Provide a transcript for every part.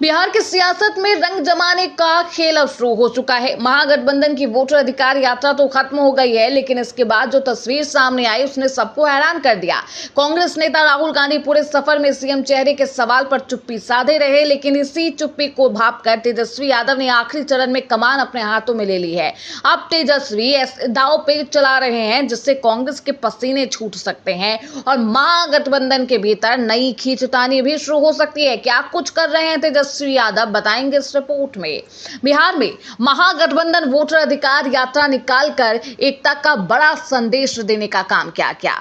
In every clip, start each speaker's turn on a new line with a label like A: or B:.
A: बिहार की सियासत में रंग जमाने का खेल अब शुरू हो चुका है। महागठबंधन की वोटर अधिकार यात्रा तो खत्म हो गई है, लेकिन इसके बाद जो तस्वीर सामने आई उसने सबको हैरान कर दिया। कांग्रेस नेता राहुल गांधी पूरे सफर में सीएम चेहरे के सवाल पर चुप्पी साधे रहे, लेकिन इसी चुप्पी को भांपकर तेजस्वी यादव ने आखिरी चरण में कमान अपने हाथों में ले ली है। अब तेजस्वी ऐसे दाव पेच चला रहे हैं जिससे कांग्रेस के पसीने छूट सकते हैं और महागठबंधन के भीतर नई खींचतानी भी शुरू हो सकती है। क्या कुछ कर रहे हैं तेजस्वी यादव, बताएंगे इस रिपोर्ट में। बिहार में महागठबंधन वोटर अधिकार यात्रा निकालकर एकता का बड़ा संदेश देने का काम किया।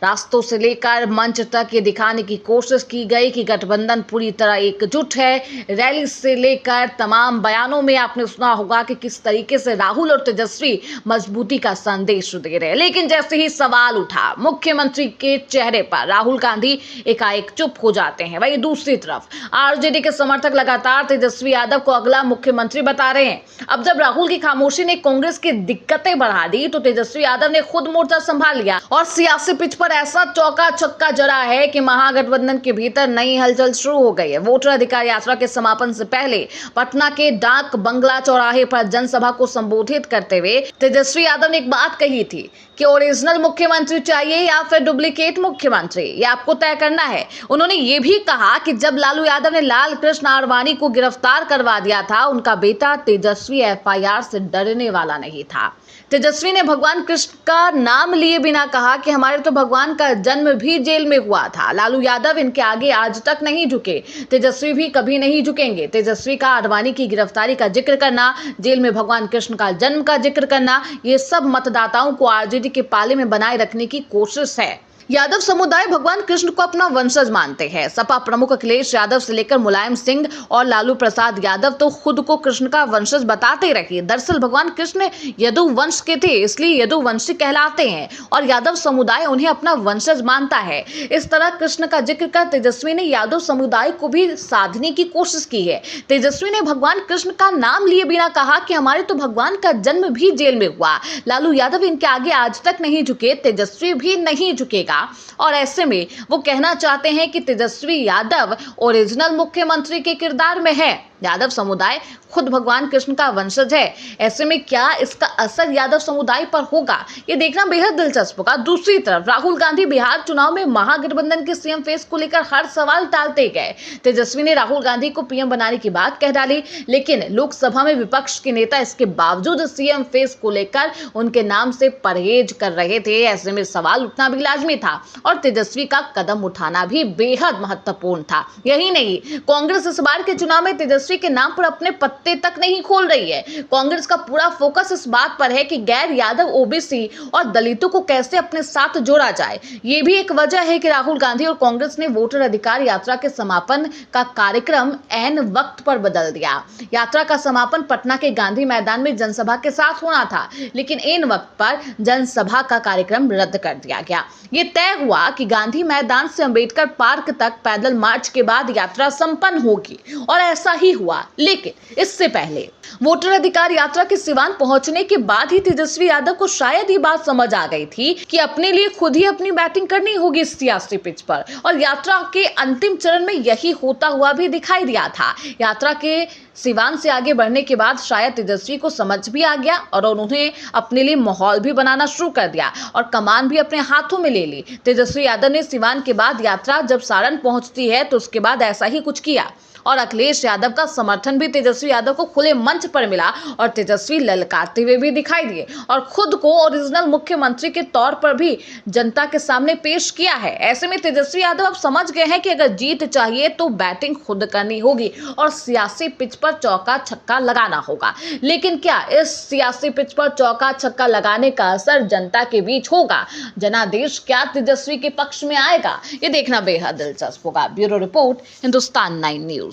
A: रास्तों से लेकर मंच तक ये दिखाने की कोशिश की गई कि गठबंधन पूरी तरह एकजुट है। रैली से लेकर तमाम बयानों में आपने सुना होगा कि किस तरीके से राहुल और तेजस्वी मजबूती का संदेश दे रहे हैं, लेकिन जैसे ही सवाल उठा मुख्यमंत्री के चेहरे पर, राहुल गांधी एकाएक चुप हो जाते हैं। वहीं दूसरी तरफ आरजेडी के समर्थक लगातार तेजस्वी यादव को अगला मुख्यमंत्री बता रहे हैं। अब जब राहुल की खामोशी ने कांग्रेस की दिक्कतें बढ़ा दी तो तेजस्वी यादव ने खुद मोर्चा संभाल लिया और सियासी पिच पर ऐसा चौका छक्का जड़ा है कि महागठबंधन के भीतर नई हलचल शुरू हो गई है। वोटर अधिकार यात्रा के समापन से पहले पटना के डाक बंगला चौराहे पर जनसभा को संबोधित करते हुए तेजस्वी यादव ने एक बात कही थी कि ओरिजिनल मुख्यमंत्री चाहिए या फिर डुप्लीकेट मुख्यमंत्री, ये आपको तय करना है। उन्होंने ये भी कहा कि जब लालू यादव ने लाल कृष्ण आडवाणी को गिरफ्तार करवा दिया था, उनका बेटा तेजस्वी एफआईआर से डरने वाला नहीं था। तेजस्वी ने भगवान कृष्ण का नाम लिए बिना कहा कि हमारे तो भगवान का जन्म भी जेल में हुआ था। लालू यादव इनके आगे आज तक नहीं झुके, तेजस्वी भी कभी नहीं झुकेंगे। तेजस्वी का आडवाणी की गिरफ्तारी का जिक्र करना, जेल में भगवान कृष्ण का जन्म का जिक्र करना, ये सब मतदाताओं को आरजेडी के पाले में बनाए रखने की कोशिश है। यादव समुदाय भगवान कृष्ण को अपना वंशज मानते हैं। सपा प्रमुख अखिलेश यादव से लेकर मुलायम सिंह और लालू प्रसाद यादव तो खुद को कृष्ण का वंशज बताते रहे। दरअसल भगवान कृष्ण यदु वंश के थे, इसलिए यदुवंशी कहलाते हैं और यादव समुदाय उन्हें अपना वंशज मानता है। इस तरह कृष्ण का जिक्र कर तेजस्वी ने यादव समुदाय को भी साधने की कोशिश की है। तेजस्वी ने भगवान कृष्ण का नाम लिए बिना कहा कि हमारे तो भगवान का जन्म भी जेल में हुआ। लालू यादव इनके आगे आज तक नहीं झुके, तेजस्वी भी नहीं झुकेगा। और ऐसे में वो कहना चाहते हैं कि तेजस्वी यादव ओरिजिनल मुख्यमंत्री के किरदार में है। यादव समुदाय खुद भगवान कृष्ण का वंशज है। ऐसे में क्या इसका असर यादव समुदाय पर होगा, ये देखना बेहद दिलचस्प होगा। दूसरी तरफ राहुल गांधी बिहार चुनाव में महागठबंधन के सीएम फेस को लेकर हर सवाल टालते गए। तेजस्वी ने राहुल गांधी को पीएम बनाने की बात कह डाली, लेकिन लोकसभा में विपक्ष के नेता इसके बावजूद सीएम फेस को लेकर उनके नाम से परहेज कर रहे थे। ऐसे में सवाल उठना भी लाजमी था और तेजस्वी का कदम उठाना भी बेहद महत्वपूर्ण था। यही नहीं, कांग्रेस इस बार के चुनाव में तेजस्वी के नाम पर अपने पत्ते तक नहीं खोल रही है। कांग्रेस का पूरा फोकस इस बात पर है कि गैर यादव ओबीसी और दलितों को कैसे अपने साथ जोड़ा जाए। ये भी एक वजह है कि राहुल गांधी और कांग्रेस ने वोटर अधिकार यात्रा के समापन का कार्यक्रम ऐन वक्त पर बदल दिया। यात्रा का समापन पटना के गांधी मैदान में जनसभा के साथ होना था, लेकिन ऐन वक्त पर जनसभा का कार्यक्रम रद्द कर दिया गया। ये तय हुआ कि गांधी मैदान से अंबेडकर पार्क तक पैदल मार्च के बाद यात्रा संपन्न होगी और ऐसा ही हुआ। लेकिन इससे पहले वोटर अधिकार यात्रा के सिवान पहुंचने के बाद ही तेजस्वी यादव को शायद ये बात समझ आ गई थी कि अपने लिए खुद ही अपनी बैटिंग करनी होगी सियासी पिच पर, और यात्रा के अंतिम चरण में यही होता हुआ भी दिखाई दिया था। यात्रा के सिवान से आगे बढ़ने के बाद शायद तेजस्वी को समझ भी आ गया और उन्होंने अपने लिए माहौल भी बनाना शुरू कर दिया और कमान भी अपने हाथों में ले ली। तेजस्वी यादव ने सिवान के बाद यात्रा जब सारण पहुंचती है तो उसके बाद ऐसा ही कुछ किया और अखिलेश यादव का समर्थन भी तेजस्वी यादव को खुले मंच पर मिला और तेजस्वी ललकारते हुए भी दिखाई दिए और खुद को ओरिजिनल मुख्यमंत्री के तौर पर भी जनता के सामने पेश किया है। ऐसे में तेजस्वी यादव अब समझ गए हैं कि अगर जीत चाहिए तो बैटिंग खुद करनी होगी और सियासी पिच पर चौका छक्का लगाना होगा। लेकिन क्या इस सियासी पिच पर चौका छक्का लगाने का असर जनता के बीच होगा? जनादेश क्या तेजस्वी के पक्ष में आएगा? ये देखना बेहद दिलचस्प होगा। Bureau report, Hindustan 9 news.